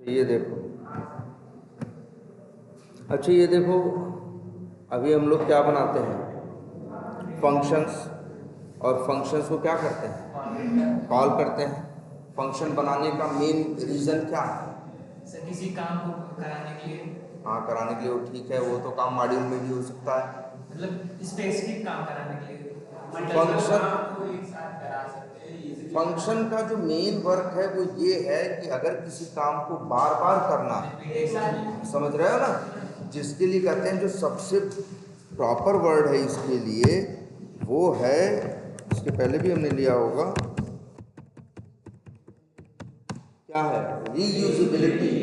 ये देखो, अच्छा ये देखो, अभी हम लोग क्या बनाते हैं, फंक्शंस। और फंक्शंस को क्या करते हैं, कॉल करते हैं। फंक्शन बनाने का मेन रीज़न क्या है? सर किसी काम को कराने के लिए। हाँ, कराने के लिए, वो ठीक है, वो तो काम मॉड्यूल में भी हो सकता है। मतलब स्पेसिफिक काम कराने के लिए फंक्शन को एक साथ करा सकते हैं। फंक्शन का जो मेन वर्क है वो ये है कि अगर किसी काम को बार बार करना है, समझ रहे हो ना, जिसके लिए कहते हैं, जो सबसे प्रॉपर वर्ड है इसके लिए वो है, इसके पहले भी हमने लिया होगा, क्या है, रीयूजेबिलिटी।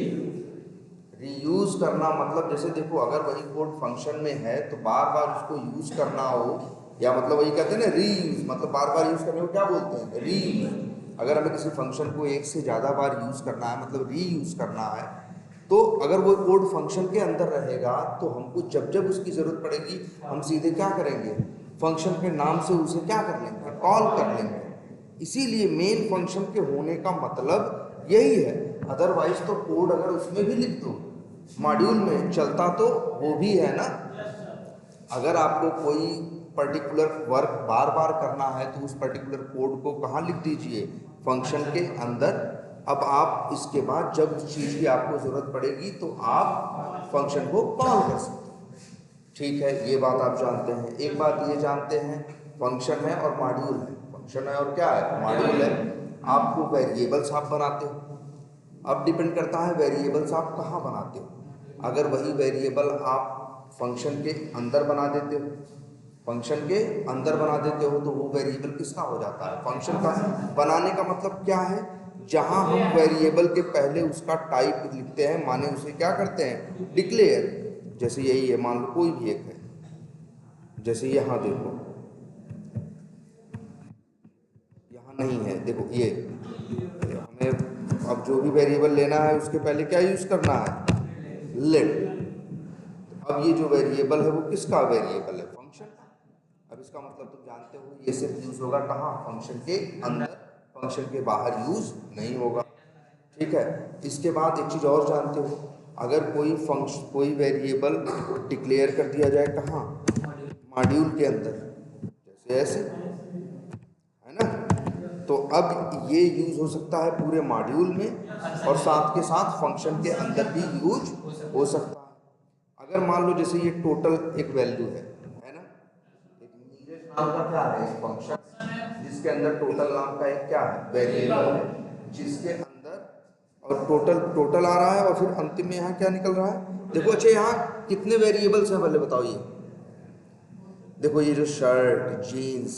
रीयूज करना मतलब, जैसे देखो, अगर वही कोड फंक्शन में है तो बार बार उसको यूज करना हो, या मतलब वही कहते हैं ना रीयूज, मतलब बार बार यूज करने को क्या बोलते हैं, रीयूज। अगर हमें किसी फंक्शन को एक से ज़्यादा बार यूज करना है, मतलब रीयूज करना है, तो अगर वो कोड फंक्शन के अंदर रहेगा तो हमको जब जब उसकी ज़रूरत पड़ेगी हम सीधे क्या करेंगे, फंक्शन के नाम से उसे क्या कर लेंगे, कॉल कर लेंगे। इसीलिए मेन फंक्शन के होने का मतलब यही है। अदरवाइज तो कोड अगर उसमें भी लिख दो मॉड्यूल में चलता तो वो भी है ना। अगर आपको कोई पर्टिकुलर वर्क बार बार करना है तो उस पर्टिकुलर कोड को कहाँ लिख दीजिए, फंक्शन के अंदर। अब आप इसके बाद जब उस चीज़ की आपको ज़रूरत पड़ेगी तो आप फंक्शन को कॉल कर सकते हैं। ठीक है, ये बात आप जानते हैं। एक बात ये जानते हैं, फंक्शन है और मॉड्यूल है। फंक्शन है और क्या है, मॉड्यूल है। आपको वेरिएबल्स आप बनाते हो, अब डिपेंड करता है वेरिएबल्स आप कहाँ बनाते हो। अगर वही वेरिएबल आप फंक्शन के अंदर बना देते हो, फंक्शन के अंदर बना देते हो, तो वो वेरिएबल किसका हो जाता है, फंक्शन का। बनाने का मतलब क्या है, जहाँ हम वेरिएबल के पहले उसका टाइप लिखते हैं, माने उसे क्या करते हैं, डिक्लेयर। जैसे यही है, मान लो कोई भी एक है, जैसे यहाँ देखो, यहाँ नहीं है, देखो ये हमें अब जो भी वेरिएबल लेना है उसके पहले क्या यूज करना है, लेट। अब ये जो वेरिएबल है वो किसका वेरिएबल है, फंक्शन का। अब इसका मतलब तुम जानते हो, ये सिर्फ यूज होगा कहाँ, फंक्शन के अंदर, फंक्शन के बाहर यूज नहीं होगा। ठीक है, इसके बाद एक चीज़ और जानते हो, अगर कोई फंक्शन, कोई वेरिएबल डिक्लेयर कर दिया जाए कहाँ, मॉड्यूल के अंदर, जैसे ऐसे, है ना। तो अब ये यूज हो सकता है पूरे मॉड्यूल में, और साथ के साथ फंक्शन के अंदर भी यूज हो सकता है। अगर मान लो जैसे ये टोटल एक वैल्यू है ना, एक नीरज नाम का क्या है, एक फंक्शन जिसके अंदर टोटल नाम का एक क्या है, वेरिएबल है, जिसके अंदर, और टोटल टोटल आ रहा है, और फिर अंतिम में यहाँ क्या निकल रहा है, देखो। अच्छा, यहाँ कितने वेरिएबल्स हैं पहले बताओ। ये देखो, ये जो shirt, jeans,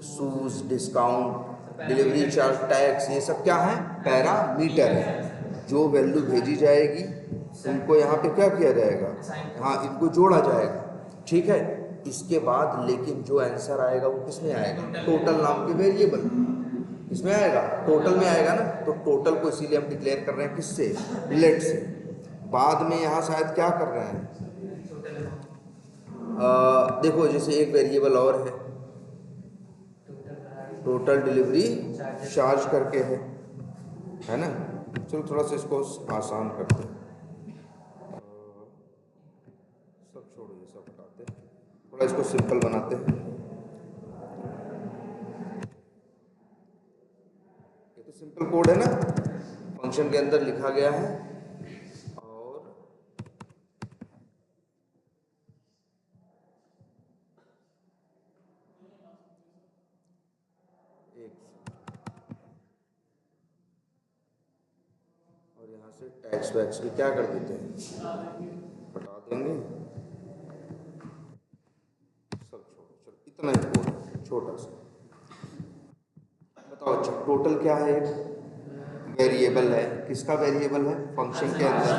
shoes, discount, delivery charge, tax, ये सब क्या है, पैरामीटर है। जो वैल्यू भेजी जाएगी उनको यहाँ पे क्या किया जाएगा, हाँ, इनको जोड़ा जाएगा। ठीक है, इसके बाद लेकिन जो आंसर आएगा वो किस में आएगा, टोटल नाम के वेरिएबल इसमें आएगा, टोटल में आएगा ना। तो टोटल को इसीलिए हम डिक्लेयर कर रहे हैं किससे, लेट से। बाद में यहाँ शायद क्या कर रहे हैं, देखो जैसे एक वेरिएबल और है, टोटल डिलीवरी चार्ज करके है ना। चलो थोड़ा सा इसको आसान करते हैं, सब छोड़ो, ये सब हटाते हैं, थोड़ा इसको सिंपल बनाते हैं। ये तो सिंपल कोड है ना, फंक्शन के अंदर लिखा गया है। और एक, और यहाँ से टैक्स वैक्स भी क्या कर देते हैं, हटा देंगे, सब छोड़ो। चलो इतना ही कोड है, छोटा सा। बताओ, अच्छा टोटल क्या है, वेरिएबल है, किसका वेरिएबल है, फंक्शन के अंदर।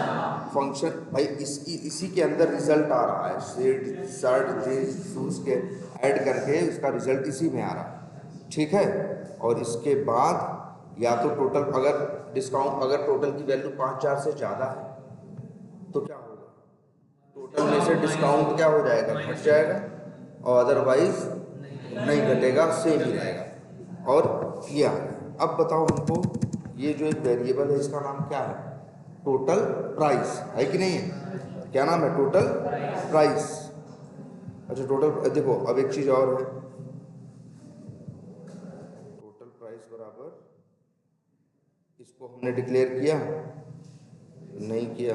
फंक्शन भाई इसी के अंदर रिजल्ट आ रहा है, शेड, शर्ट, जीन्स, शूज के ऐड करके उसका रिजल्ट इसी में आ रहा है। ठीक है, और इसके बाद या तो टोटल, अगर डिस्काउंट, अगर टोटल की वैल्यू 5,000 से ज़्यादा है तो क्या होगा, टोटल में से डिस्काउंट क्या हो जाएगा, घट जाएगा, और अदरवाइज नहीं घटेगा, सेम ही रहेगा। और ये आ गया। अब बताओ हमको, ये जो एक वेरिएबल है इसका नाम क्या है, टोटल प्राइस है कि नहीं है? क्या नाम है? Total price. अच्छा टोटल, देखो अब एक चीज और है, टोटल प्राइस बराबर, इसको हमने डिक्लेयर किया नहीं किया,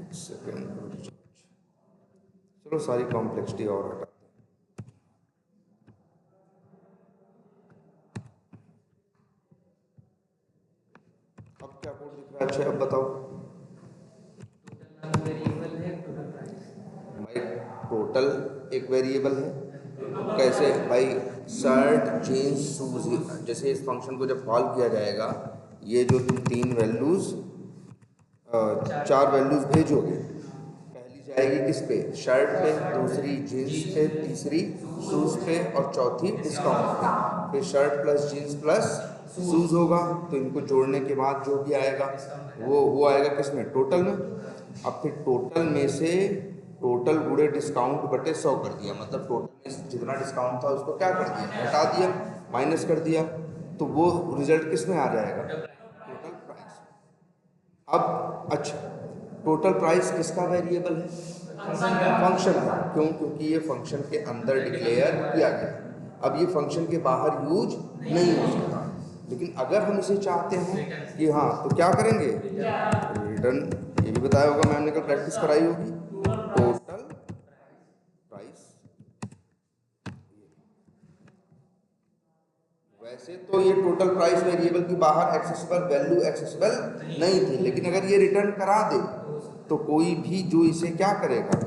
एक सेकेंड, चलो सारी कॉम्प्लेक्सिटी और हटाते हैं। अब क्या कोड दिख रहा है? अच्छा अब बताओ वेरिएबल है टोटल प्राइस। भाई, टोटल एक वेरिएबल है, कैसे भाई? शर्ट जीन्स शूज, जैसे इस फंक्शन को जब कॉल किया जाएगा, ये जो तुम तीन वैल्यूज, चार वैल्यूज भेजोगे, पहली जाएगी किस पे? शर्ट पे, दूसरी जीन्स पे, तीसरी शूज पे और चौथी डिस्काउंट पे। फिर shirt plus jeans plus shoes होगा, तो इनको जोड़ने के बाद जो भी आएगा वो आएगा किस में? टोटल में। अब फिर टोटल में से टोटल गुणे डिस्काउंट बटे 100 कर दिया, मतलब टोटल में जितना डिस्काउंट था उसको क्या कर दिया? हटा दिया, माइनस कर दिया, तो वो रिजल्ट किस में आ जाएगा? Total price. अब अच्छा, टोटल प्राइस किसका वेरिएबल है? फंक्शन का। क्यों? क्योंकि ये फंक्शन के अंदर डिक्लेयर किया गया। अब ये फंक्शन के बाहर यूज नहीं हो सकता, लेकिन अगर हम इसे चाहते हैं कि हाँ, तो क्या करेंगे? रिटर्न, ये भी बताया होगा मैम ने, कल प्रैक्टिस कराई होगी, टोटल प्राइस। वैसे तो ये टोटल प्राइस वेरिएबल की बाहर एक्सेसिबल वैल्यू एक्सेसिबल नहीं थी, लेकिन अगर ये रिटर्न करा दे तो कोई भी जो इसे क्या करेगा?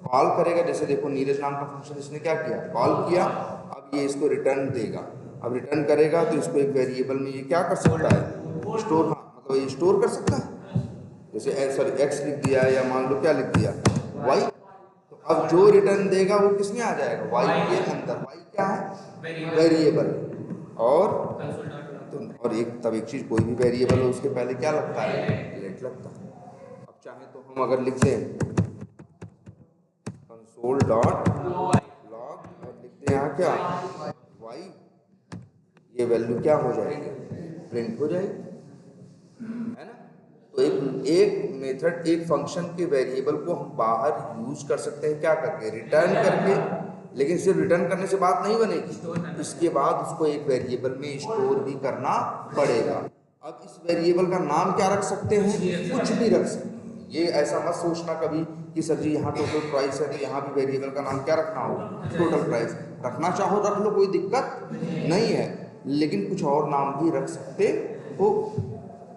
कॉल करेगा। जैसे देखो नीरज नाम का फंक्शन इसने क्या किया? कॉल किया। अब ये इसको रिटर्न देगा। अब रिटर्न करेगा तो इसको एक वेरिएबल में ये क्या कर सकता है? स्टोर। हाँ, मतलब ये स्टोर कर सकता है। जैसे सॉरी एक्स लिख दिया, या मान लो क्या लिख दिया? वाई। तो अब जो रिटर्न देगा वो किसमें आ जाएगा? वाई के अंदर। वाई क्या है? वेरिएबल। और तो और एक, तब एक चीज, कोई भी वेरिएबल हो उसके पहले क्या लगता है? लेट लगता है। अब चाहे तो हम अगर लिख दें कंसोल डॉट लॉग और लिखते हैं यहाँ क्या? वाई, ये वैल्यू क्या हो जाएगी? प्रिंट हो जाएगी, है ना? तो एक मेथड, एक फंक्शन के वेरिएबल को हम बाहर यूज कर सकते हैं, क्या करके? रिटर्न करके। लेकिन सिर्फ रिटर्न करने से बात नहीं बनेगी, इसके बाद उसको एक वेरिएबल में स्टोर भी करना पड़ेगा। अब इस वेरिएबल का नाम क्या रख सकते हैं? कुछ भी रख सकते हैं। ये ऐसा मत सोचना कभी कि सर जी यहाँ टोटल प्राइस है तो यहाँ भी वेरिएबल का नाम क्या रखना होगा? Total price. रखना चाहो रख लो, कोई दिक्कत नहीं है, लेकिन कुछ और नाम भी रख सकते हो,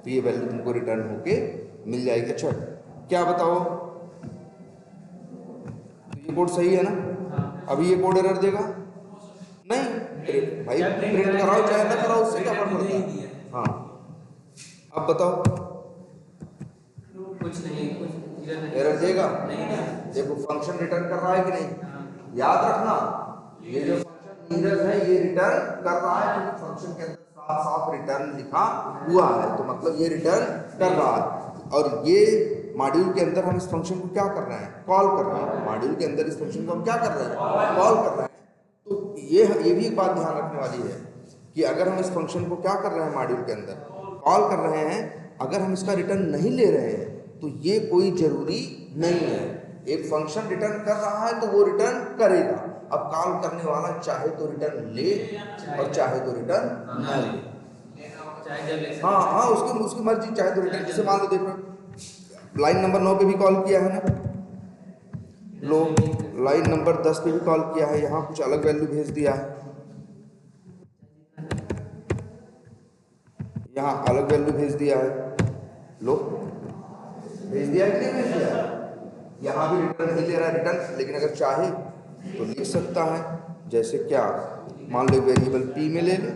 तो ये वैल्यू तुमको रिटर्न होके मिल जाएगी। अच्छा क्या बताओ, तो ये कोड सही है ना? अभी ये कोड एरर देगा नहीं? भाई प्रिंट कराओ चाहे ना कराओ, उससे क्या फर्क पड़ता है? हाँ, अब बताओ, कुछ नहीं, कुछ एरर देगा? देखो फंक्शन रिटर्न कर रहा है कि नहीं? याद रखना, ये जो फंक्शन नीरज है ये रिटर्न कर रहा है, क्योंकि फंक्शन के अंदर साफ साफ रिटर्न लिखा हुआ है, तो मतलब ये रिटर्न कर रहा है। और ये मॉड्यूल के अंदर हम इस फंक्शन को क्या कर रहे हैं? कॉल कर रहे हैं। मॉड्यूल के अंदर इस फंक्शन को हम क्या कर रहे हैं? कॉल कर रहे हैं। तो ये भी एक बात ध्यान रखने वाली है कि अगर हम इस फंक्शन को क्या कर रहे हैं, मॉड्यूल के अंदर कॉल कर रहे हैं, अगर हम इसका रिटर्न नहीं ले रहे हैं तो ये कोई जरूरी नहीं है। एक फंक्शन रिटर्न कर रहा है तो वो रिटर्न करेगा। अब कॉल करने वाला चाहे तो रिटर्न ले और चाहे तो रिटर्न न ले। हाँ हाँ, उसकी उसकी मर्जी, चाहे तो रिटर्न, जैसे मान लो देखो लाइन नंबर 9 पे भी कॉल किया है ना, लो लाइन नंबर 10 पे भी कॉल किया है, यहाँ कुछ अलग वैल्यू भेज दिया है, यहाँ अलग वैल्यू भेज दिया है, लो भेज दिया है कि नहीं भेज दिया है? यहाँ भी रिटर्न नहीं ले रहा है रिटर्न, लेकिन अगर चाहे तो लिख सकता है। जैसे क्या, मान लो वेरिएबल p में ले ले,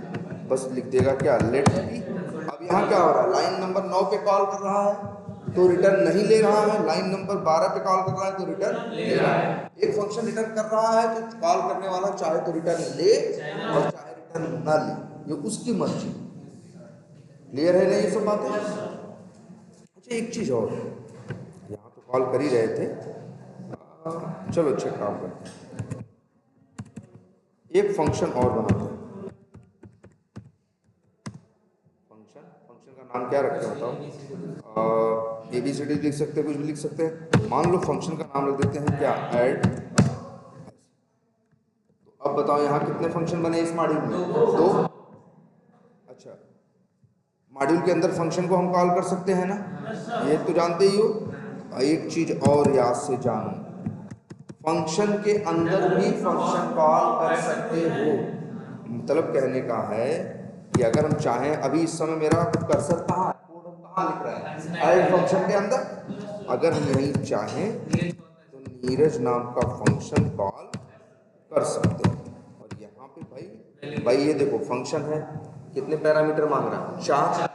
बस लिख देगा क्या? Let p। अब यहाँ क्या हो रहा है? लाइन नंबर 9 पे कॉल कर रहा है तो रिटर्न नहीं ले रहा है, लाइन नंबर 12 पे कॉल कर रहा है तो रिटर्न ले रहा है। एक फंक्शन रिटर्न कर रहा है तो कॉल करने वाला चाहे तो रिटर्न ले और चाहे रिटर्न ना ले, ये उसकी मर्जी। क्लियर है ना ये सब बातें? अच्छा एक चीज और, यहाँ तो कॉल कर ही रहे थे, चलो अच्छा काम करते हैं, एक फंक्शन और बनाते हैं। फंक्शन फंक्शन का नाम क्या रखें बताओ? ABCD लिख सकते हैं, कुछ भी लिख सकते हैं। मान लो फंक्शन का नाम रख देते हैं क्या, ऐड। तो अब बताओ यहाँ कितने फंक्शन बने इस मॉड्यूल में? 2। अच्छा, मॉड्यूल के अंदर फंक्शन को हम कॉल कर सकते हैं ना, ये तो जानते ही हो। एक चीज और याद से जानो, फंक्शन के अंदर भी फंक्शन कॉल कर सकते हो। मतलब कहने का है कि अगर हम चाहें, अभी इस समय मेरा कर्सर कहाँ, कोड कहाँ लिख रहा है, ऐड फंक्शन के अंदर। अगर हम यही चाहें तो नीरज नाम का फंक्शन कॉल कर सकते हैं। और यहाँ पे भाई ये देखो फंक्शन है, कितने पैरामीटर मांग रहा है? 4।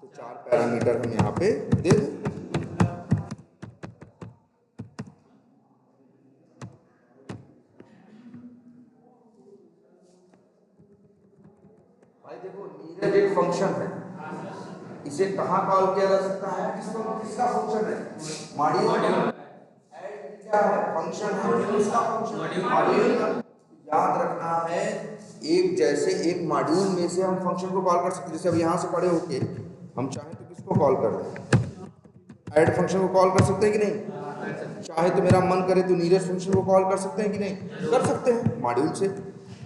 तो 4 पैरामीटर हम यहाँ पे दे दें। भाई देखो नीरज एक फंक्शन है, इसे कहाँ कॉल किया जा सकता है? किसका फंक्शन है? मॉड्यूल। ऐड क्या है? फंक्शन है, किसका फंक्शन? मॉड्यूल। याद रखना है, एक जैसे एक मॉड्यूल में से हम फंक्शन को कॉल कर सकते हैं। जैसे अब यहाँ से खड़े होके हम चाहें तो किसको कॉल कर दें? ऐड फंक्शन को कॉल कर सकते हैं कि नहीं? चाहे तो मेरा मन करे तो नीरज फंक्शन को कॉल कर सकते हैं कि नहीं? कर सकते हैं मॉड्यूल से।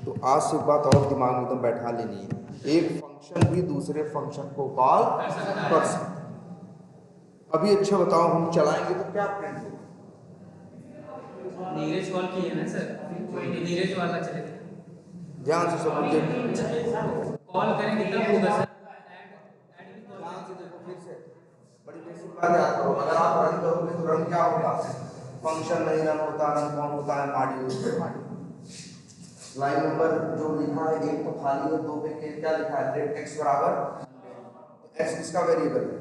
तो आज से एक बात और दिमाग में एकदम बैठा लेनी है, एक फंक्शन भी दूसरे फंक्शन को कॉल कर सकते हैं। अभी अच्छा बताओ, हम चलाएंगे तो क्या प्रिंट होगा? नीरज कॉल किए ना सर, नीरज वाला चलेगा। ध्यान से सब देखो, कॉल करेंगे तब होगा सर। ध्यान से देखो फिर से, बड़ी बेसिक बात याद करो। अगर आप रन करोगे तो रन क्या होगा? फंक्शन नहीं रन होता, रन कौन होता है? मॉड्यूल। लाइन नंबर जो लिखा है, एक तो खाली है, 2 पे क्या लिखा है? लेट एक्स बराबर, तो एक्स किसका वेरिएबल है?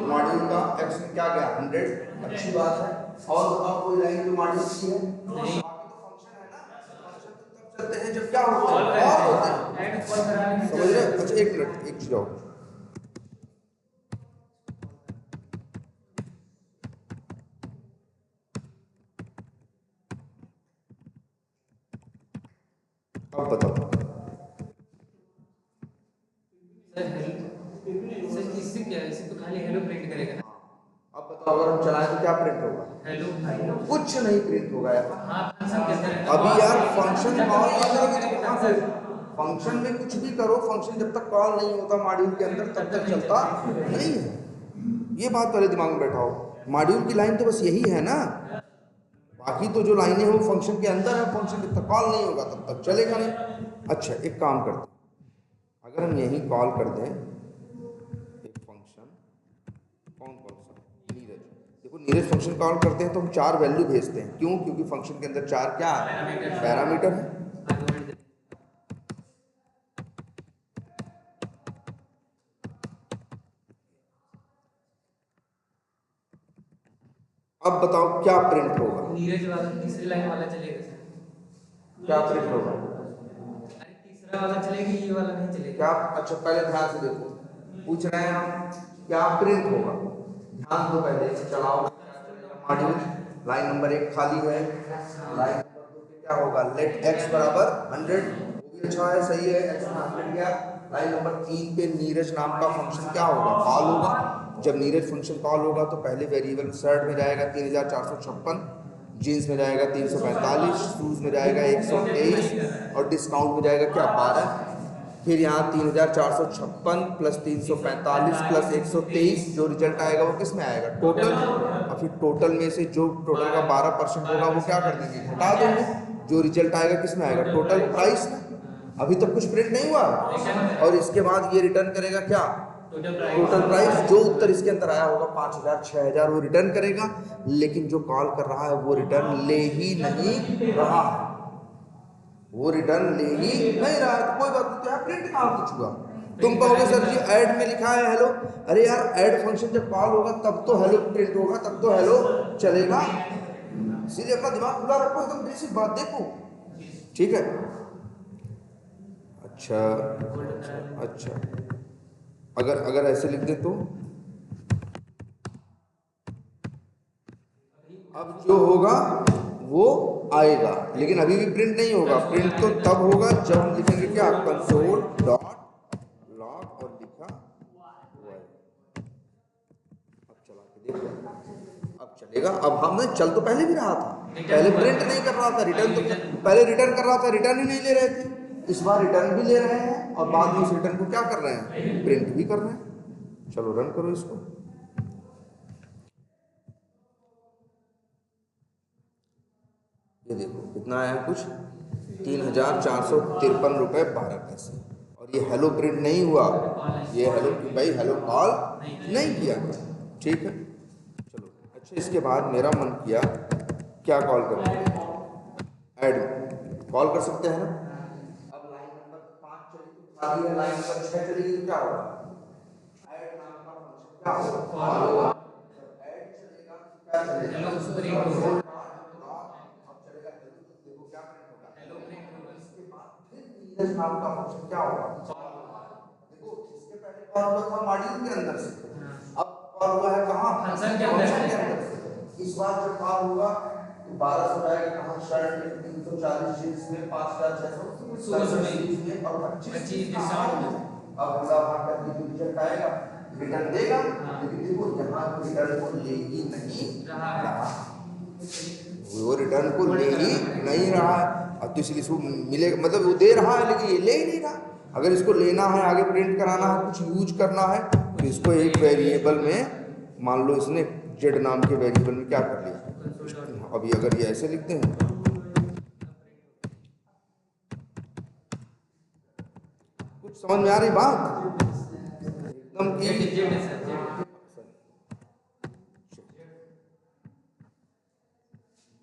मॉड्यूल का। एक्स में क्या गया? 100। अच्छी बात है। और बताओ कोई लाइन जो मॉड्यूल की है? बाकी तो फंक्शन है ना, फंक्शन तो तब चलते हैं जब क्या होते हैं? कॉल होते हैं। ऐड कॉल कराने में समझ रहे? अच्छा एक मिनट, एक चीज और, अब बताओ सर इससे क्या है? इससे तो खाली हेलो प्रिंट करेगा ना। अब बताओ अगर हम चलाएं तो क्या प्रिंट होगा? हेलो। कुछ नहीं प्रिंट होगा यार। हाँ फंक्शन के अंदर अभी यार फंक्शन कॉल नहीं करोगे तो कहाँ से? फंक्शन में कुछ भी करो, फंक्शन जब तक कॉल नहीं होता मॉड्यूल के अंदर तब तक चलता नहीं है। ये बात पहले दिमाग में बैठाओ। मॉड्यूल की लाइन तो बस यही है ना, बाकी तो जो लाइनें हैं वो फंक्शन के अंदर है। फंक्शन जब तक कॉल नहीं होगा तब तक चलेगा नहीं। अच्छा एक काम करते हैं, अगर हम यही कॉल कर दें एक फंक्शन, कौन सा? नीरज। देखो नीरज फंक्शन कॉल करते हैं तो हम 4 वैल्यू भेजते हैं। क्यों? क्योंकि फंक्शन के अंदर 4 क्या है? पैरामीटर है। अब बताओ क्या प्रिंट होगा? नीरज वाला तीसरी लाइन वाला चलेगा सर। क्या प्रिंट होगा? अरे तीसरा वाला चलेगा, ये वाला नहीं चलेगा। क्या? अच्छा पहले ध्यान से देखो, पूछ रहे हैं हम क्या प्रिंट होगा। ध्यान दो, पहले चलाओ। मॉड्यूल लाइन नंबर 1 खाली है, लाइन नंबर 2 पे क्या होगा? लेट एक्स बराबर 100। वो भी अच्छा है, सही है, एक्स में 100 गया। लाइन नंबर 3 पे नीरज नाम का फंक्शन क्या होगा? कॉल होगा। जब नीरज फंक्शन कॉल होगा तो पहले वेरिएबल शर्ट में जाएगा 3456, जीन्स में जाएगा 345, शूज में जाएगा 123 और डिस्काउंट में जाएगा क्या? 12। फिर यहाँ 3456 प्लस 345 प्लस 123, जो रिजल्ट आएगा वो किस में आएगा? टोटल। और फिर टोटल में से जो टोटल का 12% होगा वो क्या कर देंगे? घटा देंगे। जो रिजल्ट आएगा किस में आएगा? टोटल प्राइस में। अभी तक कुछ प्रिंट नहीं हुआ, और इसके बाद ये रिटर्न करेगा क्या? Total price. जो उत्तर इसके अंदर आया होगा 5000 6000 वो रिटर्न करेगा। लेकिन जो कॉल कर रहा है वो रिटर्न ले ही नहीं रहा है, वो रिटर्न ले ही नहीं रहा है। तो कोई बात नहीं, प्रिंट कहाँ कुछ हुआ? तुम कहोगे सर जी ऐड में लिखा है हेलो। अरे यार ऐड फंक्शन जब कॉल होगा तब तो हेलो प्रिंट होगा, तब तो हेलो चलेगा। इसीलिए अपना दिमाग खुला रखो, एकदम बेसिक बात देखो, ठीक है? अच्छा अगर ऐसे लिख दे तो अब जो होगा वो आएगा, लेकिन अभी भी प्रिंट नहीं होगा। प्रिंट तो तब होगा जब हम लिखेंगे क्या? कंसोल डॉट लॉग और लिखा हुआ है। चलेगा। अब हमने चल तो पहले भी रहा था, पहले प्रिंट नहीं कर रहा था, रिटर्न तो पहले रिटर्न कर रहा था, रिटर्न ही नहीं ले रहे थे। इस बार रिटर्न भी ले रहे हैं और बाद में उस रिटर्न को क्या कर रहे हैं, प्रिंट भी कर रहे हैं। चलो रन करो इसको। ये देखो कितना आया, कुछ 3,453 रुपये 12 पैसे। और ये हेलो प्रिंट नहीं हुआ, ये हेलो भाई हेलो कॉल नहीं किया गया। ठीक है, चलो अच्छा। इसके बाद मेरा मन किया क्या कॉल करें, ऐड कॉल कर सकते हैं ना। अब लाइन नंबर 5 चलेगी तो खाली है, लाइन नंबर 6 चलेगी तो क्या होगा, ऐड नाम का फंक्शन क्या होगा, कॉल होगा। जब ऐड चलेगा तो क्या चलेगा, हेलो प्रिंट होगा। अब चलेगा हेलो, तो देखो क्या प्रिंट होगा, हेलो प्रिंट होगा। इसके बाद फिर नीरज नाम का फंक्शन क्या होगा, देखो इसके पहले कॉल हुआ था मॉड्यूल के अंदर से, अब कॉल हुआ है कहाँ, फंक्शन के अंदर से। इस बार जब कॉल हुआ तो 1200 आएगा कहाँ, स्टार्ट में 340 जिसमें 5,600 में और 25 डिस्काउंट में। अब पूरा भाग करके जो रिजल्ट आएगा रिटर्न देगा, लेकिन देखो यहाँ तो रिटर्न को ले ही नहीं रहा, वो रिटर्न को ले ही नहीं रहा है। अब तो इसलिए इसको मिलेगा, मतलब वो दे रहा है लेकिन ये ले ही नहीं रहा। अगर इसको लेना है, आगे प्रिंट कराना है, कुछ यूज करना है, तो इसको एक वेरिएबल में, मान लो इसने जेड नाम के वेरिएबल में क्या कर लिया, अभी अगर ये ऐसे लिखते हैं, कुछ समझ में आ रही बात एकदम की।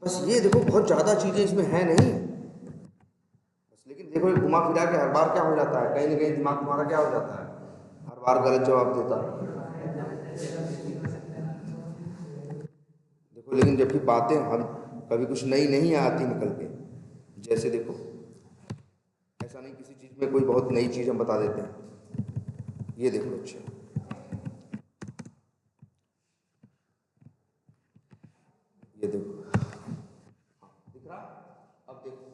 बस ये देखो बहुत ज़्यादा चीज़ें इसमें है नहीं बस, लेकिन देखो ये घुमा फिरा के हर बार क्या हो जाता है, कहीं ना कहीं दिमाग तुम्हारा क्या हो जाता है, हर बार गलत जवाब देता है। देखो लेकिन जबकि बातें हम कभी कुछ नई नहीं आती निकल के, जैसे देखो ऐसा नहीं किसी चीज़ में कोई बहुत नई चीज़ हम बता देते हैं। ये देखो अच्छा, ये देखो दिख रहा, अब देखो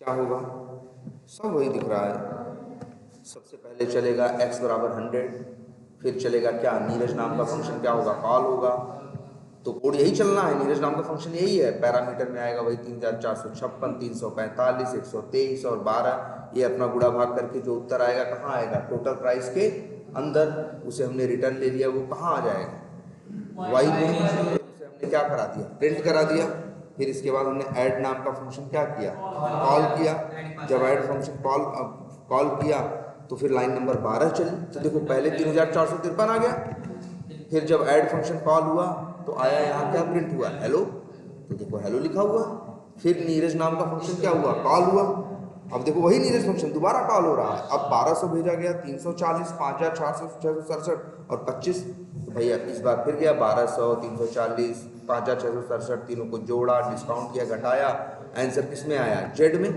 क्या होगा, सब वही दिख रहा है। सबसे पहले चलेगा x बराबर 100, फिर चलेगा क्या, नीरज नाम का फंक्शन क्या होगा, कॉल होगा। तो कोड यही चलना है, नीरज नाम का फंक्शन यही है। पैरामीटर में आएगा वही 3,456, 345, 123 और 12। ये अपना गुणा भाग करके जो उत्तर आएगा कहाँ आएगा, टोटल प्राइस के अंदर। उसे हमने रिटर्न ले लिया, वो कहाँ आ जाएगा, वाई में। उसे हमने क्या करा दिया, प्रिंट करा दिया। फिर इसके बाद हमने ऐड नाम का फंक्शन क्या किया, कॉल किया। जब ऐड फंक्शन कॉल किया तो फिर लाइन नंबर 12 चली, तो देखो पहले 3,453 आ गया। फिर जब ऐड फंक्शन कॉल हुआ तो आया यहाँ क्या प्रिंट हुआ, हेलो, तो देखो हेलो लिखा हुआ। फिर नीरज नाम का फंक्शन क्या हुआ, कॉल हुआ। अब देखो वही नीरज फंक्शन दोबारा कॉल हो रहा है। अब 1200 भेजा गया, 340, 5,467 और 25। तो भैया इस बार फिर गया 1200, 340, 5,667, तीनों को जोड़ा, डिस्काउंट किया, घटाया, आंसर किस में आया, जेड में।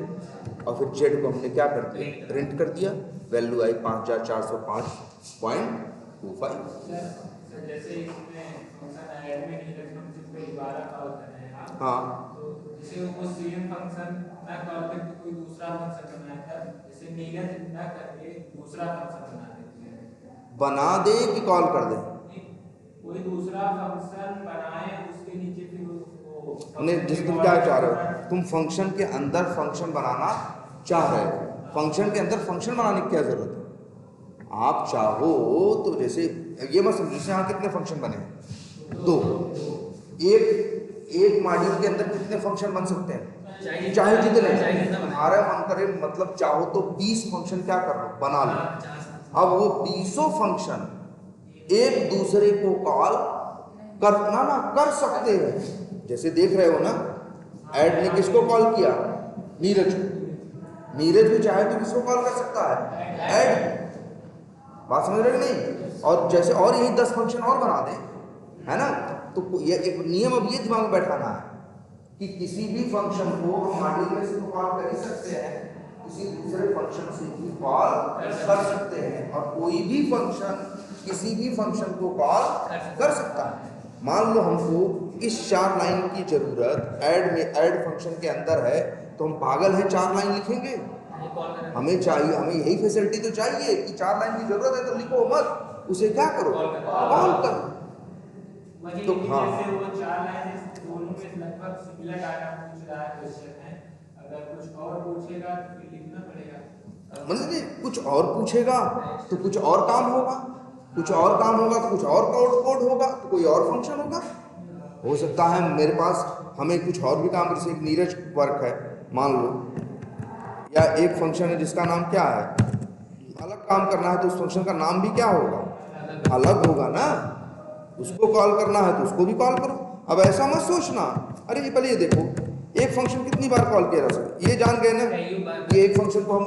और फिर जेड को हमने क्या कर दिया, प्रिंट कर दिया। वैल्यू आई 5,405.25। जैसे इसमें फंक्शन ऐड में नीरज फंक्शन पे 12 कॉल कर रहे हैं आप, हाँ तो जैसे वो सेम फंक्शन ना कॉल करके कोई दूसरा फंक्शन बनाया था, जैसे नीरज ना करके दूसरा फंक्शन बना देते हैं, बना दे कि कॉल कर दे, कोई दूसरा फंक्शन बनाए उसके नीचे फिर उसको नहीं जिस तुम क्या चाह रहे हो, तुम फंक्शन के अंदर फंक्शन बनाना चाह रहे हो। फंक्शन के अंदर फंक्शन बनाने की क्या जरूरत है, आप चाहो तो जैसे ये मत समझो, जैसे यहाँ कितने फंक्शन बने हैं, 2। एक मॉड्यूल के अंदर कितने फंक्शन बन सकते हैं, चाहे जितने तुम्हारा मन करे, मतलब चाहो तो 20 फंक्शन क्या कर लो, बना लो। अब वो 20 फंक्शन एक दूसरे को कॉल करना ना कर सकते हैं। जैसे देख रहे हो ना, ऐड ने किसको कॉल किया, नीरज को। नीरज भी चाहे तो किसको कॉल कर सकता है, ऐड। बात समझ रहे नहीं। और जैसे और यही 10 फंक्शन और बना दे, है ना, तो ये एक नियम अब ये दिमाग में बैठाना है कि किसी भी फंक्शन को हम मॉड्यूल में से तो कॉल कर ही सकते हैं, किसी दूसरे फंक्शन से भी कॉल कर सकते हैं। और कोई भी फंक्शन किसी भी फंक्शन को कॉल कर सकता है। मान लो हमको इस 4 लाइन की जरूरत ऐड में, ऐड फंक्शन के अंदर है, तो हम पागल हैं 4 लाइन लिखेंगे, हमें चाहिए, हमें यही फैसिलिटी तो चाहिए कि 4 लाइन की जरूरत है तो लिखो मत, उसे क्या करो, कॉल करो। तो हाँ जैसे वो 4 लाइन दोनों में लगभग सिमिलर डाटा पूछ रहा है क्वेश्चन है, अगर कुछ और पूछेगा तो फिर लिखना पड़ेगा। मतलब नहीं, कुछ और पूछेगा तो कुछ और काम होगा, कुछ और काम होगा तो कुछ और कोड होगा, तो कोई और फंक्शन होगा। हो सकता है मेरे पास हमें कुछ और भी काम, जैसे एक नीरज वर्क है मान लो, या एक फंक्शन है जिसका नाम क्या है, अलग काम करना है तो उस फंक्शन का नाम भी क्या होगा, अलग होगा ना। उसको कॉल करना है तो उसको भी कॉल करो। अब ऐसा मत सोचना अरे ये पहले ये देखो एक फंक्शन कितनी बार कॉल किया जा सकता है, ये जान गए ना कि एक फंक्शन को हम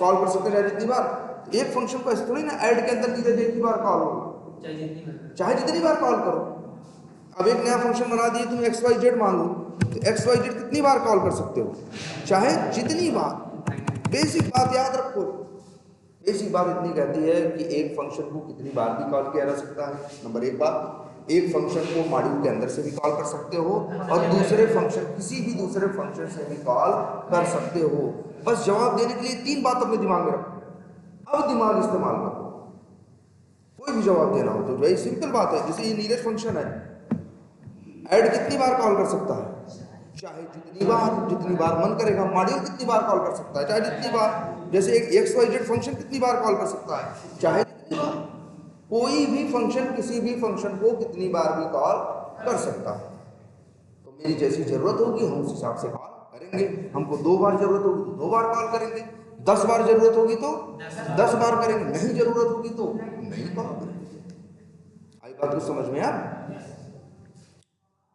कॉल कर सकते हैं जितनी बार। एक फंक्शन को ऐसे थोड़ी ना ऐड के अंदर नीरज एक ही बार कॉल होगा, चाहे जितनी बार कॉल करो। अब एक नया फंक्शन बना दिए तुम XYZ मान लो, तो XYZ कितनी बार कॉल कर सकते हो, चाहे जितनी बार। बेसिक बात याद रखो, बेसिक बात इतनी कहती है कि एक फंक्शन को कितनी बार भी कॉल किया जा सकता है। नंबर एक बात, एक फंक्शन को मॉड्यूल के अंदर से भी कॉल कर सकते हो और दूसरे फंक्शन किसी भी दूसरे फंक्शन से भी कॉल कर सकते हो। बस जवाब देने के लिए 3 बात अपने दिमाग में रखो, अब दिमाग इस्तेमाल करो। कोई भी जवाब देना हो तो वही सिंपल बात है। जैसे ये नीरज फंक्शन है, ऐड कितनी बार कॉल कर सकता है, चाहे जितनी बार मन करेगा। मॉड्यूल कितनी बार कॉल कर सकता है, चाहे जितनी बार। जैसे एक XYZ फंक्शन कितनी बार कॉल कर सकता है, चाहे जितनी बार। कोई भी फंक्शन किसी भी फंक्शन को कितनी बार भी कॉल कर सकता है। तो मेरी जैसी जरूरत होगी हम उस हिसाब से कॉल करेंगे। हमको 2 बार जरूरत होगी तो 2 बार कॉल करेंगे, 10 बार जरूरत होगी तो 10 बार करेंगे, नहीं जरूरत होगी तो नहीं कॉल करेंगे। आई बात को समझ में यार।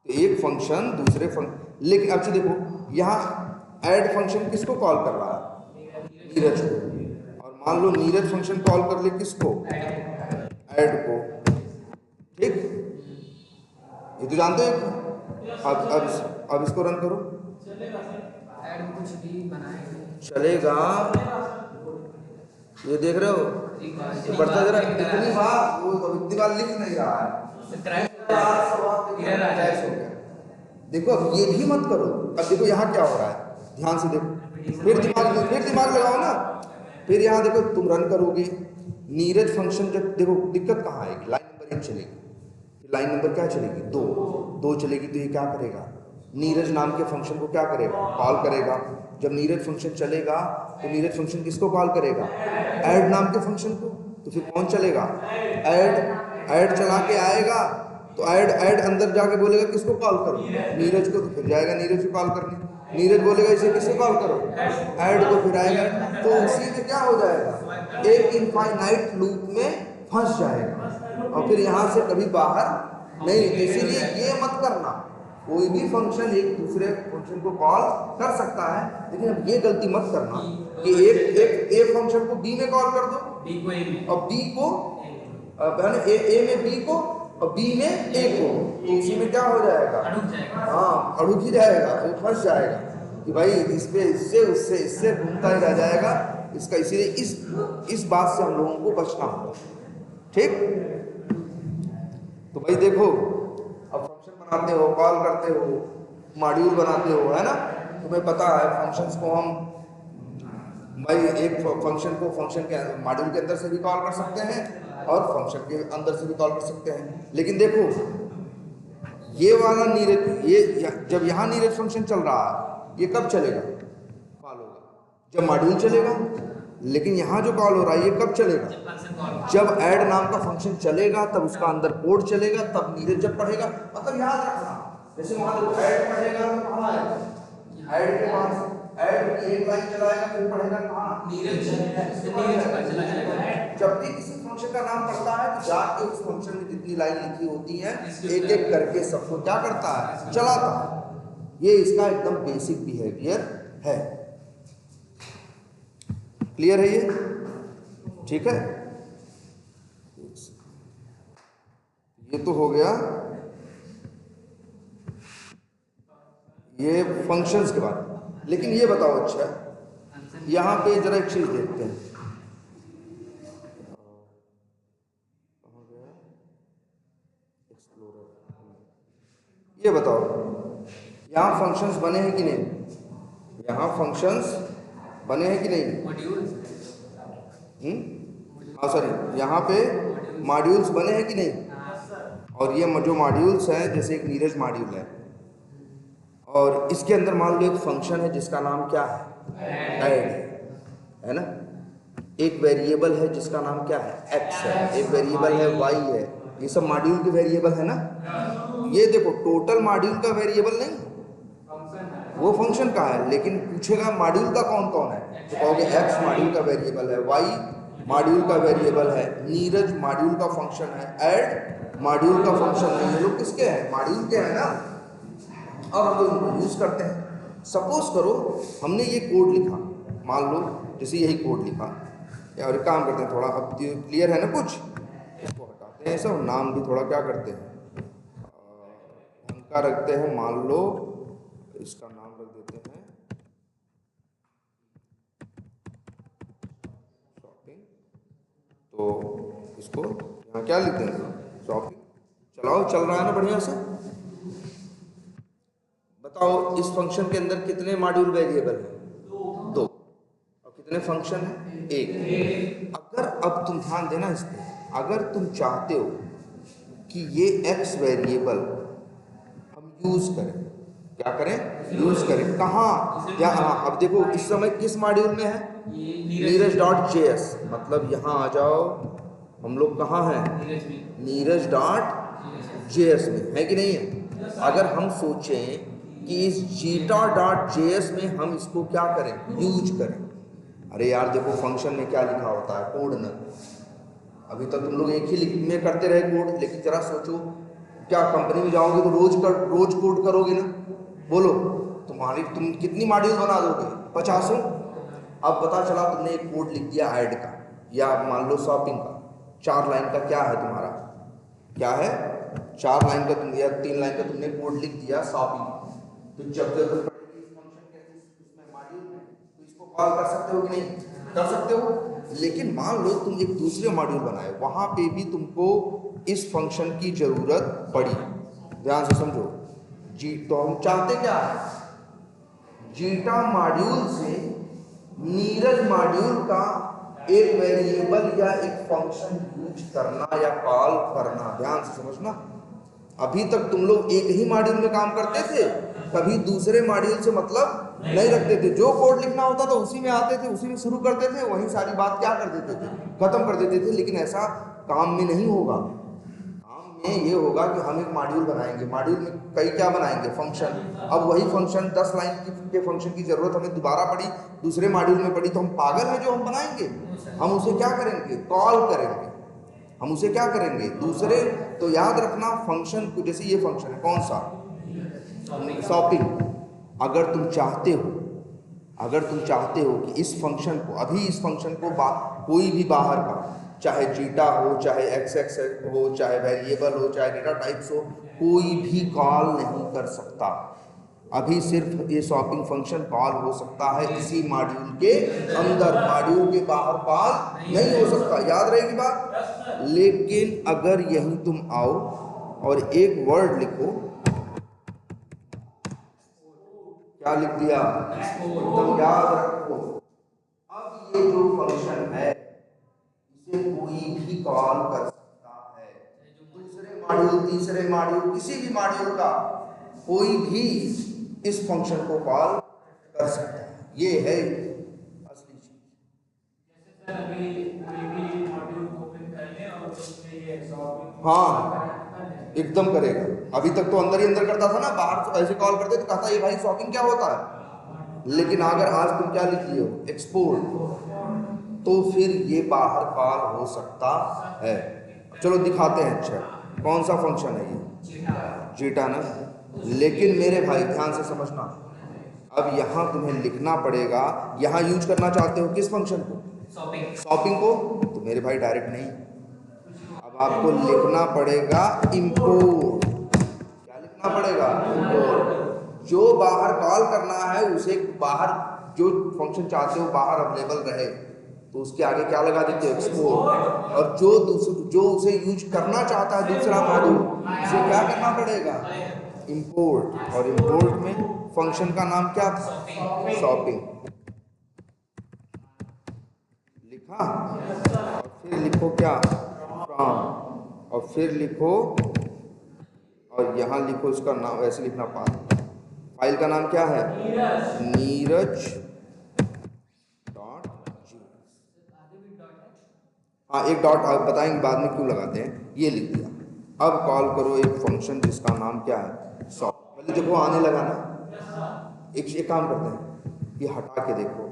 तो एक फंक्शन दूसरे फंक्शन, लेकिन अब देखो यहाँ ऐड फंक्शन किसको कॉल कर रहा है, नीरज को। और मान लो नीरज फंक्शन कॉल कर ले किसको, ऐड को। ठीक, ये तो जानते हो। अब इसको रन करो, ऐड कुछ भी बनाएंगे चलेगा। ये देख रहे हो बढ़ता जरा इतनी बार, वो इतनी बार लिख नहीं रहा है। देखो अब ये भी मत करो। अब देखो यहाँ क्या हो रहा है, ध्यान से देखो, फिर दिमाग लगाओ ना। फिर यहाँ देखो तुम रन करोगे नीरज फंक्शन, जब देखो दिक्कत कहाँ आएगी, लाइन नंबर 1 चलेगी, फिर लाइन नंबर क्या चलेगी, 2 चलेगी। तो ये क्या करेगा, नीरज नाम के फंक्शन को क्या करेगा, कॉल करेगा। जब नीरज फंक्शन चलेगा तो नीरज फंक्शन किसको कॉल करेगा, ऐड नाम के फंक्शन को। तो फिर कौन चलेगा, ऐड चला के आएगा तो ऐड अंदर जाके बोलेगा किसको कॉल करो, नीरज को। तो फिर जाएगा नीरज को कॉल करने, नीरज बोलेगा इसे किससे कॉल करो, ऐड को। फिर आएगा तो उसी में क्या हो जाएगा, एक इनफाइनाइट लूप में फंस जाएगा और फिर यहाँ से कभी बाहर नहीं। इसीलिए ये मत करना, कोई भी फंक्शन एक दूसरे फंक्शन को कॉल कर सकता है, लेकिन अब ये गलती मत करना कि एक फंक्शन को बी में कॉल कर दो और बी को ए में बी को और बी में ए को। तो उसी में क्या हो जाएगा, हाँ अड़ुक ही जाएगा, वो फंस जाएगा कि भाई इस पे इससे उससे इससे घूमता ही रह जाएगा इसका। इसीलिए इस बात से हम लोगों को बचना होगा। ठीक, तो भाई देखो अब फंक्शन बनाते हो, कॉल करते हो, मॉड्यूल बनाते हो, है ना। तुम्हें पता है फंक्शंस को हम भाई एक फंक्शन को फंक्शन के मॉड्यूल के अंदर से भी कॉल कर सकते हैं और फंक्शन के अंदर से भी कॉल कर सकते हैं। लेकिन देखो ये वाला नीरज, ये जब यहाँ नीरज फंक्शन चल रहा है, ये कब चलेगा, कॉल होगा जब मॉड्यूल चलेगा। लेकिन यहाँ जो कॉल हो रहा है ये कब चलेगा, जब ऐड नाम का फंक्शन चलेगा, तब उसका अंदर कोड चलेगा, तब नीरज जब पढ़ेगा। मतलब याद रखना, जैसे मान लो ऐड पढ़ेगा तो कहाँ आएगा, ऐड के पास ऐड की एक लाइन चलाएगा, फिर पढ़ेगा कहाँ, नीरज चला जाएगा। जब भी किसी फंक्शन का नाम पढ़ता है तो जाके उस फंक्शन में जितनी लाइन लिखी होती है एक एक करके सबको क्या करता है, चलाता है। ये इसका एकदम बेसिक बिहेवियर है। क्लियर है ये, ठीक है। ये तो हो गया ये फंक्शंस के बारे में। लेकिन ये बताओ, अच्छा यहाँ पे जरा एक चीज देखते हैं, ये बताओ यहाँ फंक्शंस बने हैं कि नहीं, यहाँ फंक्शंस बने हैं कि नहीं, हाँ सॉरी यहाँ पे मॉड्यूल्स बने हैं कि नहीं, और ये जो मॉड्यूल्स हैं, जैसे एक नीरज मॉड्यूल है और इसके अंदर मान लो एक फंक्शन है जिसका नाम क्या है, ऐड है ना। एक वेरिएबल है जिसका नाम क्या है, एक्स है। एक वेरिएबल है वाई है। ये सब मॉड्यूल के वेरिएबल है ना। ये देखो टोटल मॉड्यूल का वेरिएबल नहीं, वो फंक्शन का है, लेकिन पूछेगा मॉड्यूल का कौन कौन है, तो कहोगे एक्स मॉड्यूल का वेरिएबल है, वाई मॉड्यूल का वेरिएबल है, नीरज मॉड्यूल का फंक्शन है, ऐड मॉड्यूल का फंक्शन है। ये लोग किसके हैं, मॉड्यूल के हैं ना। अब हम लोग इनको यूज करते हैं। सपोज करो हमने ये कोड लिखा, मान लो जैसे यही कोड लिखा, और एक काम करते हैं थोड़ा, अब क्लियर है ना कुछ, इसको हटाते हैं सब, नाम भी थोड़ा क्या करते हैं, इनका रखते हैं, मान लो इसका नाम रख देते हैं शॉपिंग। तो इसको यहाँ क्या लिखते हैं, शॉपिंग। चलाओ, चल रहा है ना बढ़िया से। बताओ इस फंक्शन के अंदर कितने मॉड्यूल वेरिएबल हैं, 2। और कितने फंक्शन हैं, 1। अगर अब तुम ध्यान देना इस पे, अगर तुम चाहते हो कि ये एक्स वेरिएबल हम यूज करें, क्या करें, यूज करें कहाँ, यहाँ। अब देखो इस समय किस मॉड्यूल में है, नीरज डॉट जेएस, मतलब यहाँ आ जाओ, हम लोग कहाँ हैं, नीरज डॉट जेएस में, है कि नहीं है। अगर हम सोचें कि इस जीटा डॉट जेएस में हम इसको क्या करें, यूज करें। अरे यार देखो फंक्शन में क्या लिखा होता है, कोड न। अभी तक तुम लोग एक ही में करते रहे कोड, लेकिन जरा सोचो, क्या कंपनी में जाओगे तो रोज कोड करोगे ना। बोलो तुम कितनी मॉड्यूल बना दोगे, 50। अब पता चला तुमने एक कोड लिख दिया ऐड का, या मान लो शॉपिंग का, 4 लाइन का क्या है तुम्हारा, क्या है, 4 लाइन का तुम या 3 लाइन का तुमने कोड लिख दिया शॉपिंग। तो जब जरूरत पड़ेगी इस फंक्शन के उसमें मॉड्यूल में, तो इसको कॉल कर सकते हो कि नहीं, कर सकते हो। लेकिन मान लो तुम एक दूसरे मॉड्यूल बनाए, वहां पे भी तुमको इस फंक्शन की जरूरत पड़ी। ध्यान से समझो जी। तो हम चाहते क्या है, जीटा मॉड्यूल से नीरज मॉड्यूल का एक वेरिएबल या एक फंक्शन यूज करना या कॉल करना। ध्यान से समझना। अभी तक तुम लोग एक ही मॉड्यूल में काम करते थे, कभी दूसरे मॉड्यूल से मतलब नहीं रखते थे। जो कोड लिखना होता था उसी में आते थे, उसी में शुरू करते थे, वहीं सारी बात क्या कर देते थे, खत्म कर देते थे। लेकिन ऐसा काम में नहीं होगा। काम में ये होगा कि हम एक मॉड्यूल बनाएंगे, मॉड्यूल में कई क्या बनाएंगे, फंक्शन। अब वही फंक्शन 10 लाइन के फंक्शन की जरूरत हमें दोबारा पड़ी, दूसरे मॉड्यूल में पड़ी, तो हम पागल हैं जो हम बनाएंगे। हम उसे क्या करेंगे, कॉल करेंगे। हम उसे क्या करेंगे, दूसरे। तो याद रखना फंक्शन को, जैसे ये फंक्शन है कौन सा, शॉपिंग। अगर तुम चाहते हो कि इस फंक्शन को, अभी इस फंक्शन को कोई भी बाहर का, चाहे जीटा हो, चाहे एक्स हो, चाहे वेरिएबल हो, चाहे डेटा टाइप्स हो, कोई भी कॉल नहीं कर सकता। अभी सिर्फ ये शॉपिंग फंक्शन कॉल हो सकता है इसी मॉड्यूल के अंदर, मॉड्यूल के बाहर कॉल नहीं हो सकता। याद रहेगी बात। लेकिन अगर यहीं तुम आओ और एक वर्ड लिखो, क्या लिख दिया, एकदम याद रखो। अब ये जो फंक्शन है इसे कोई भी कॉल कर सकता है, दूसरे मॉड्यूल, तीसरे मॉड्यूल, किसी भी मॉड्यूल का कोई भी इस फंक्शन को कॉल कर सकता है। ये है असली चीज। जैसे सर अभी कोई भी मॉड्यूल ओपन कर लें और उसमें ये शॉपिंग, हाँ एकदम करेगा। अभी तक तो अंदर ही अंदर करता था ना, बाहर तो ऐसे कॉल करते तो कहता ये भाई शॉपिंग क्या होता है। लेकिन अगर आज तुम क्या लिख लिए हो, एक्सपोर्ट, तो फिर ये बाहर कॉल हो सकता है। चलो दिखाते हैं। अच्छा कौन सा फंक्शन है ये, जीटा ना। लेकिन मेरे भाई ध्यान से समझना, अब यहाँ तुम्हें लिखना पड़ेगा, यहाँ यूज करना चाहते हो किस फंक्शन को, शॉपिंग को। तो मेरे भाई डायरेक्ट नहीं, अब आपको लिखना पड़ेगा इंपोर्ट। क्या लिखना पड़ेगा, इंपोर्ट। जो बाहर कॉल करना है उसे, बाहर जो फंक्शन चाहते हो बाहर अवेलेबल रहे, तो उसके आगे क्या लगा देते हो, एक्सपोर्ट। और जो उसे यूज करना चाहता है दूसरा मॉड्यूल, उसे क्या करना पड़ेगा, इंपोर्ट। और इंपोर्ट में फंक्शन का नाम क्या था, शॉपिंग। लिखा, और फिर लिखो क्या, फ्रॉम, और फिर लिखो और यहाँ लिखो इसका नाम, वैसे लिखना पाथ। फाइल का नाम क्या है? Neeraj dot G. हाँ, एक डॉट आप बताएंगे बाद में क्यों लगाते हैं, ये लिख दिया। अब कॉल करो एक फंक्शन जिसका नाम क्या है? सॉफ्ट। पहले देखो आने लगा ना। एक काम करते हैं, ये हटा के देखो,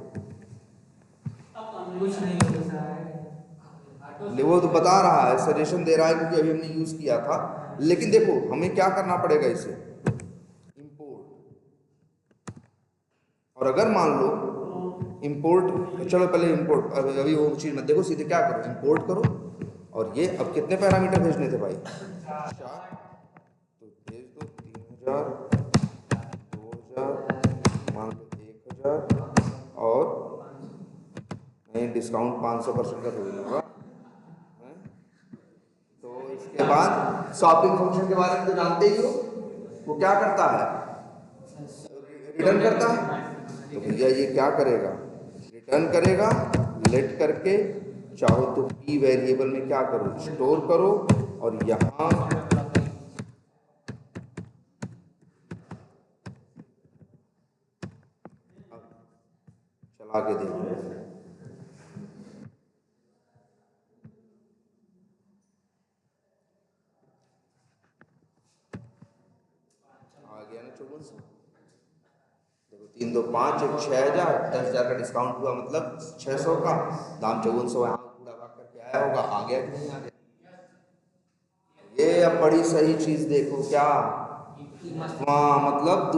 कुछ नहीं होता है। वो तो बता रहा है, सजेशन दे रहा है क्योंकि अभी हमने यूज किया था। लेकिन देखो हमें क्या करना पड़ेगा, इसे इंपोर्ट। और अगर मान लो इंपोर्ट, चलो पहले इंपोर्ट, अभी वो चीज मत देखो, सीधे क्या करो, इंपोर्ट करो। और ये अब कितने पैरामीटर भेजने थे भाई? 4। तो भेज दो 3000, 2000, मान लो 1000, और नहीं डिस्काउंट 500% का थोड़ी होगा। तो इसके बाद शॉपिंग फंक्शन के बारे में तो जानते ही हो, वो क्या करता है? रिटर्न करता है। तो भैया ये क्या करेगा? रिटर्न करेगा, लेट करके चाहो तो p वेरिएबल में क्या करो, स्टोर करो, और यहाँ चला के देखो। आ गया ना 5400। देखो 3 2 5 1 6000, 10,000 का डिस्काउंट हुआ, मतलब 600 का दाम 5400। यहाँ पूरा भाग करके आया होगा, आ गया कि नहीं आ गया? ये अब बड़ी सही चीज देखो, क्या हाँ, मतलब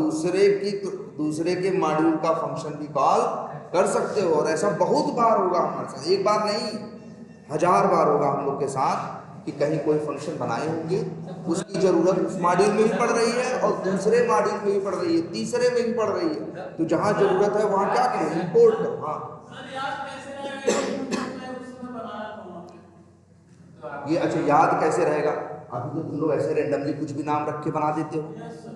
दूसरे के मॉड्यूल का फंक्शन भी कॉल कर सकते हो। और ऐसा बहुत बार होगा हमारे साथ, एक बार नहीं 1000 बार होगा हम लोग के साथ, कि कहीं कोई फंक्शन बनाए होंगे, उसकी जरूरत उस मॉड्यूल में भी पड़ रही है और दूसरे मॉड्यूल में भी पड़ रही है, तीसरे में भी पड़ रही है। तो जहाँ जरूरत है वहाँ क्या करो, इंपोर्ट करो। हाँ ये अच्छा, याद कैसे रहेगा? अभी तो तुम लोग ऐसे रेंडमली कुछ भी नाम रख के बना देते हो।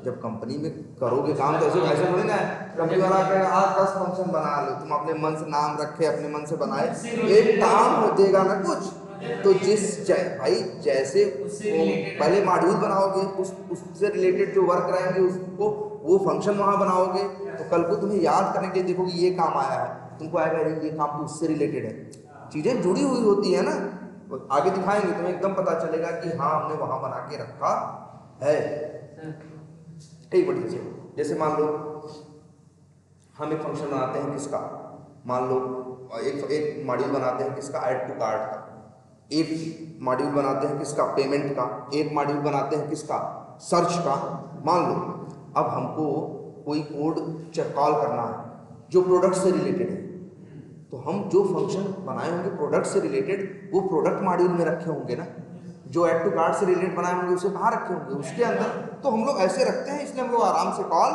जब कंपनी में करोगे काम तो ऐसे ऐसे थोड़ी ना है, कंपनी वाला कहेगा आज 10 फंक्शन बना लो, तुम अपने मन से नाम रखे, अपने मन से बनाए, एक काम देगा ना कुछ। तो भाई जैसे पहले मॉड्यूल बनाओगे, उससे रिलेटेड जो वर्क रहेंगे उसको, वो फंक्शन वहाँ बनाओगे, तो कल को तुम्हें याद करने के लिए देखोगे ये काम आया है, तुमको आएगा ये काम तो उससे रिलेटेड है। चीजें जुड़ी हुई होती है ना, आगे दिखाएंगे तुम्हें एकदम पता चलेगा कि हाँ हमने वहां बना के रखा है। ठीक बढ़िया से, जैसे मान लो हम एक फंक्शन बनाते हैं किसका, मान लो एक मॉड्यूल बनाते हैं किसका, ऐड टू कार्ट का, एक मॉड्यूल बनाते हैं किसका, पेमेंट का, एक मॉड्यूल बनाते हैं किसका, सर्च का। मान लो अब हमको कोई कोड कॉल करना है जो प्रोडक्ट से रिलेटेड है, तो हम जो फंक्शन बनाए होंगे प्रोडक्ट से रिलेटेड, वो प्रोडक्ट मॉड्यूल में रखे होंगे ना। जो ऐड टू कार्ट से रिलेटेड बनाए होंगे उसे कहाँ रखे होंगे, उसके अंदर। तो हम लोग ऐसे रखते हैं, इसलिए हम लोग आराम से कॉल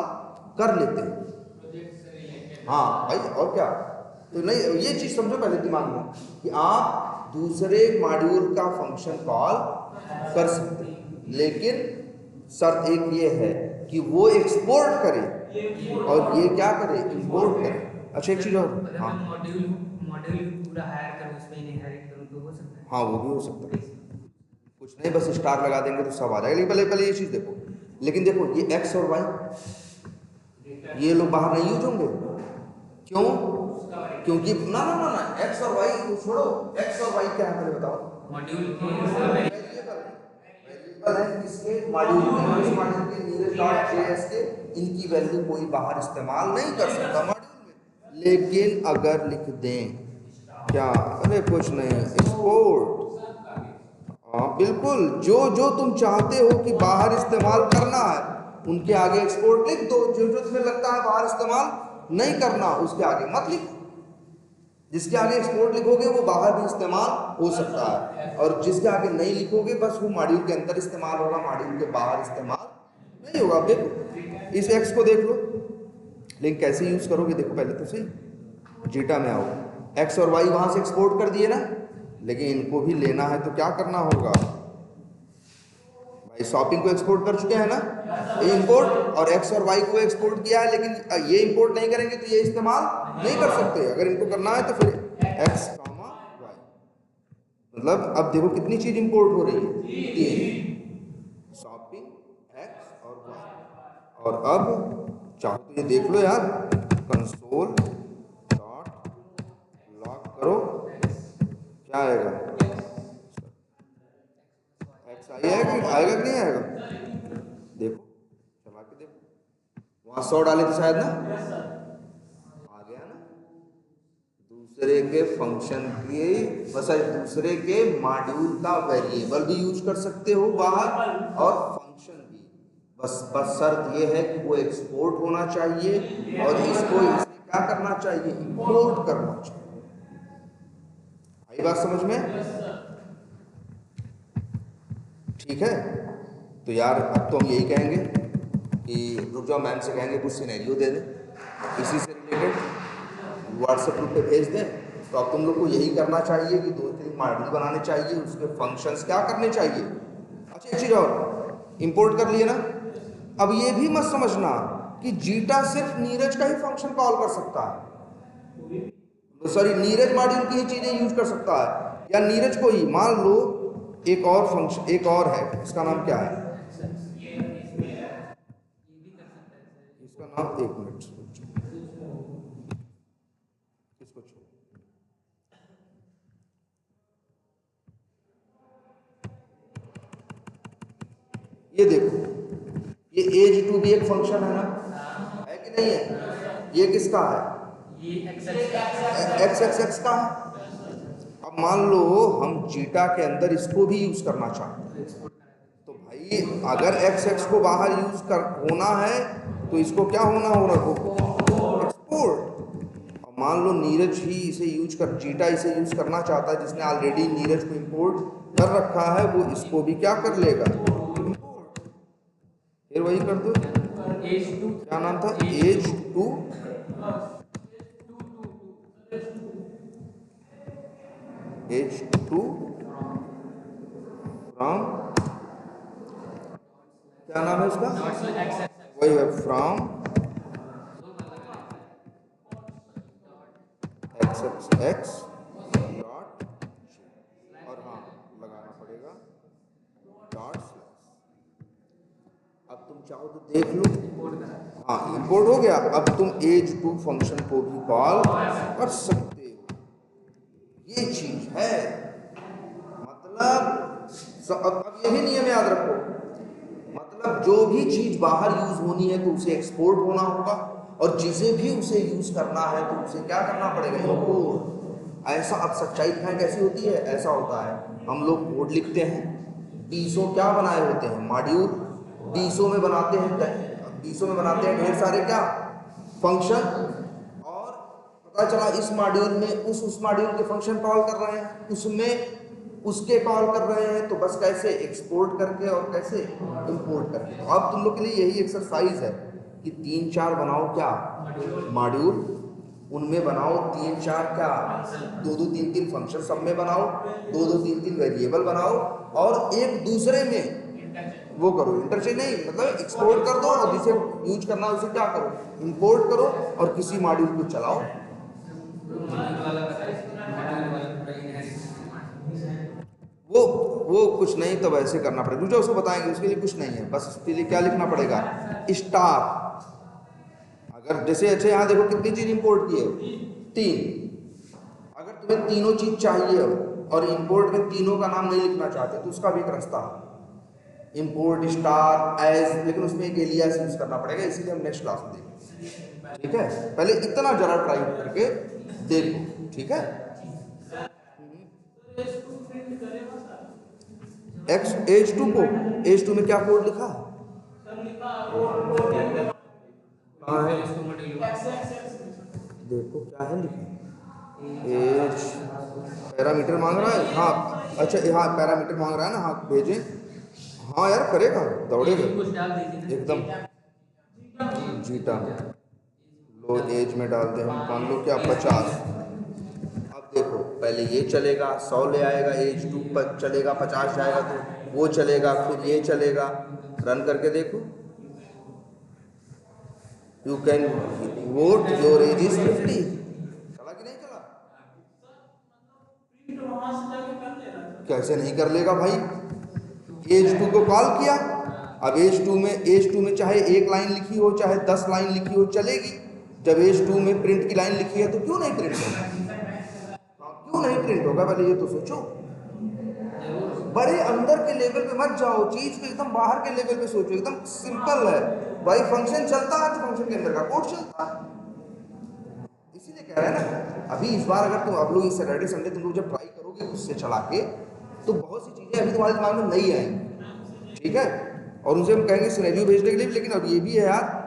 कर लेते हैं। हाँ भाई, और क्या। तो नहीं, ये चीज समझो पहले दिमाग में, कि आप दूसरे मॉड्यूल का फंक्शन कॉल कर सकते हैं, लेकिन शर्त एक ये है कि वो एक्सपोर्ट करे और ये क्या करे, इंपोर्ट करे। अच्छा एक चीज और, हाँ मॉड्यूल पूरा हायर करूं, उसमें इनहेरिट करूं तो हो सकता है। हाँ वो भी हो सकता है, कुछ नहीं बस स्टार लगा देंगे तो सब आ जाएगा। लेकिन पहले ये चीज देखो, लेकिन देखो ये एक्स और वाई ये लोग बाहर नहीं यूज होंगे। क्यों? क्योंकि ना ना ना ना एक्स और वाई को छोड़ो, एक्स और वाई क्या है पहले बताओ। मॉड्यूल वेरिएबल है किसके, मॉड्यूल में, उस मॉड्यूल के नीरज.js के, इनकी वैल्यू कोई बाहर इस्तेमाल नहीं कर सकता मॉड्यूल में। लेकिन अगर लिख दें क्या, अरे कुछ नहीं, एक्सपोर्ट, हाँ बिल्कुल, जो जो तुम चाहते हो कि बाहर इस्तेमाल करना है उनके आगे एक्सपोर्ट लिख दो। जो जो तुम्हें लगता है बाहर इस्तेमाल नहीं करना उसके आगे मत लिखो। जिसके आगे एक्सपोर्ट लिखोगे वो बाहर भी इस्तेमाल हो सकता है, और जिसके आगे नहीं लिखोगे बस वो मॉड्यूल के अंदर इस्तेमाल होगा, मॉड्यूल के बाहर इस्तेमाल नहीं होगा। देखो इस एक्स को देख लो, लेकिन कैसे यूज करोगे देखो पहले तो सही। जीटा में आओ, एक्स और वाई वहां से एक्सपोर्ट कर दिए ना, लेकिन इनको भी लेना है तो क्या करना होगा भाई, शॉपिंग को एक्सपोर्ट कर चुके हैं ना, ये इंपोर्ट, और एक्स और वाई को एक्सपोर्ट किया है, लेकिन ये इंपोर्ट नहीं करेंगे तो ये इस्तेमाल नहीं कर सकते। अगर इनको करना है तो फिर एक्स कॉमा वाई, मतलब अब देखो कितनी चीज इंपोर्ट हो रही है, 3, शॉपिंग, और अब चाहो तो ये देख लो यार, कंसोल डॉट लॉग करो, क्या आएगा, एक्स आएगा आएगा कि नहीं आएगा, देखो चला के देखो, वहाँ 100 डाले थे शायद ना, आ गया ना। दूसरे के फंक्शन के बस दूसरे के मॉड्यूल का वेरिएबल भी यूज कर सकते हो बाहर और फंक्शन भी, बस शर्त ये है कि वो एक्सपोर्ट होना चाहिए और इसको इसे क्या करना चाहिए, इंपोर्ट करना चाहिए। आई बात समझ में? ठीक है, तो यार अब तो हम यही कहेंगे कि रुक जाओ, मैम से कहेंगे कुछ सिनेरियो दे दें इसी से रिलेटेड, व्हाट्सएप ग्रुप पे भेज दें। तो अब तुम लोग को यही करना चाहिए कि 2-3 मॉडल बनाने चाहिए, उसके फंक्शंस क्या करने चाहिए। अच्छा एक चीज़ और, इंपोर्ट कर लिए ना, अब ये भी मत समझना कि जीटा सिर्फ नीरज का ही फंक्शन कॉल कर सकता है, सॉरी नीरज मॉड्यूल की ही चीज़ें यूज कर सकता है, या नीरज को ही, मान लो एक और फंक्शन एक और है, इसका नाम क्या है, इसका नाम, एक मिनट इसको छोड़, ये देखो, ये एज टू भी एक फंक्शन है ना, है कि नहीं है, ये किसका है, एक्स एक्स एक्स का है। अब मान लो हम जीटा के अंदर इसको भी यूज करना चाहते हैं, तो भाई अगर एक्स एक्स को बाहर यूज कर होना है तो इसको क्या होना होगा, एक्सपोर्ट। अब मान लो नीरज ही इसे यूज कर, जीटा इसे यूज करना चाहता है, जिसने ऑलरेडी नीरज को इंपोर्ट कर रखा है, वो इसको भी क्या कर लेगा, इंपोर्ट। फिर वही कर दो, क्या नाम था, एज टू फ्रॉम, क्या नाम है उसका, वही है from x x x dot, और हाँ लगाना पड़ेगा डॉट स्लैश। अब तुम चाहो तो देख लो, हाँ इंपोर्ट हो गया। अब तुम एज टू फंक्शन को भी कॉल कर सकते हो, ये चीज है। मतलब अब यही नियम याद रखो, मतलब जो भी चीज बाहर यूज होनी है तो उसे एक्सपोर्ट होना होगा, और जिसे भी उसे यूज करना है तो उसे क्या करना पड़ेगा, इंपोर्ट। ऐसा, अब सच्चाई दिखाएं कैसी होती है, ऐसा होता है हम लोग कोड लिखते हैं, डीसो क्या बनाए होते हैं, मॉड्यूल, डीसो में बनाते हैं ढेर सारे क्या फंक्शन, और पता चला इस मॉड्यूल में उस मॉड्यूल के फंक्शन कॉल कर रहे हैं, उसमें उसके कॉल कर रहे हैं, तो बस कैसे एक्सपोर्ट करके और कैसे इंपोर्ट करके। तो अब तुम लोग के लिए यही एक्सरसाइज है कि 3-4 बनाओ क्या मॉड्यूल, उनमें बनाओ 3-4 क्या 2-2-3-3 फंक्शन, सब में बनाओ 2-2-3-3 वेरिएबल बनाओ, और एक दूसरे में वो करो, इंटरचेंज नहीं, मतलब एक्सपोर्ट कर दो, और जिसे यूज करना है उसे क्या करो, इंपोर्ट करो, और किसी मॉड्यूल को चलाओ। वो कुछ नहीं, तो वैसे करना पड़ेगा, जो उसको बताएंगे, उसके लिए कुछ नहीं है, बस उसके लिए क्या लिखना पड़ेगा, स्टार। अगर जैसे अच्छा यहाँ देखो कितनी चीज इंपोर्ट की है, 3, अगर तुम्हें तीनों चीज चाहिए और इंपोर्ट में तीनों का नाम नहीं लिखना चाहते तो उसका भी एक रास्ता है, इंपोर्ट स्टार एज, लेकिन उसमें एक एलियास यूज करना पड़ेगा, इसीलिए हम नेक्स्ट क्लास में देखेंगे। ठीक है, पहले इतना जरा ट्राई करके देखो, ठीक है। एक्स H2 को, H2 में क्या कोड लिखा है, देखो क्या है लिखा, एज पैरामीटर मांग रहा है, हाँ अच्छा हाँ पैरामीटर मांग रहा है ना, हाँ भेजें, हाँ यार करेगा, दौड़ेगा एकदम। जीटा लो एज में डालते हैं, मान लो क्या 50। अब देखो पहले ये चलेगा, 100 ले आएगा, H2 पर चलेगा, 50 जाएगा तो वो चलेगा, फिर ये चलेगा, रन करके देखो, you can vote your age is 50, चला कि नहीं चला, कैसे नहीं कर लेगा भाई, H2 को कॉल किया, अब एज टू में चाहे एक लाइन लिखी हो चाहे 10 लाइन लिखी हो चलेगी। जब एज टू में प्रिंट की लाइन लिखी है तो क्यों नहीं प्रिंट होगा? क्यों नहीं प्रिंट होगा, पहले ये तो सोचो। बड़े अंदर के लेवल पे मत जाओ, चीज को एकदम बाहर के लेवल पे सोचो। एकदम सिंपल है भाई, फंक्शन चलता है तो फंक्शन के अंदर का कोड चलता है। इसीलिए कह रहे हैं ना, अभी इस बार अगर तुम अब लोग इस सैटरडे संडे तुम लोग जब ट्राई करोगे खुद से चला के, तो बहुत सी चीजें अभी तुम्हारे दिमाग में नहीं आएंगी, ठीक है। और उनसे हम कहेंगे सिनेरियो भेजने के लिए, लेकिन अब ये भी है यार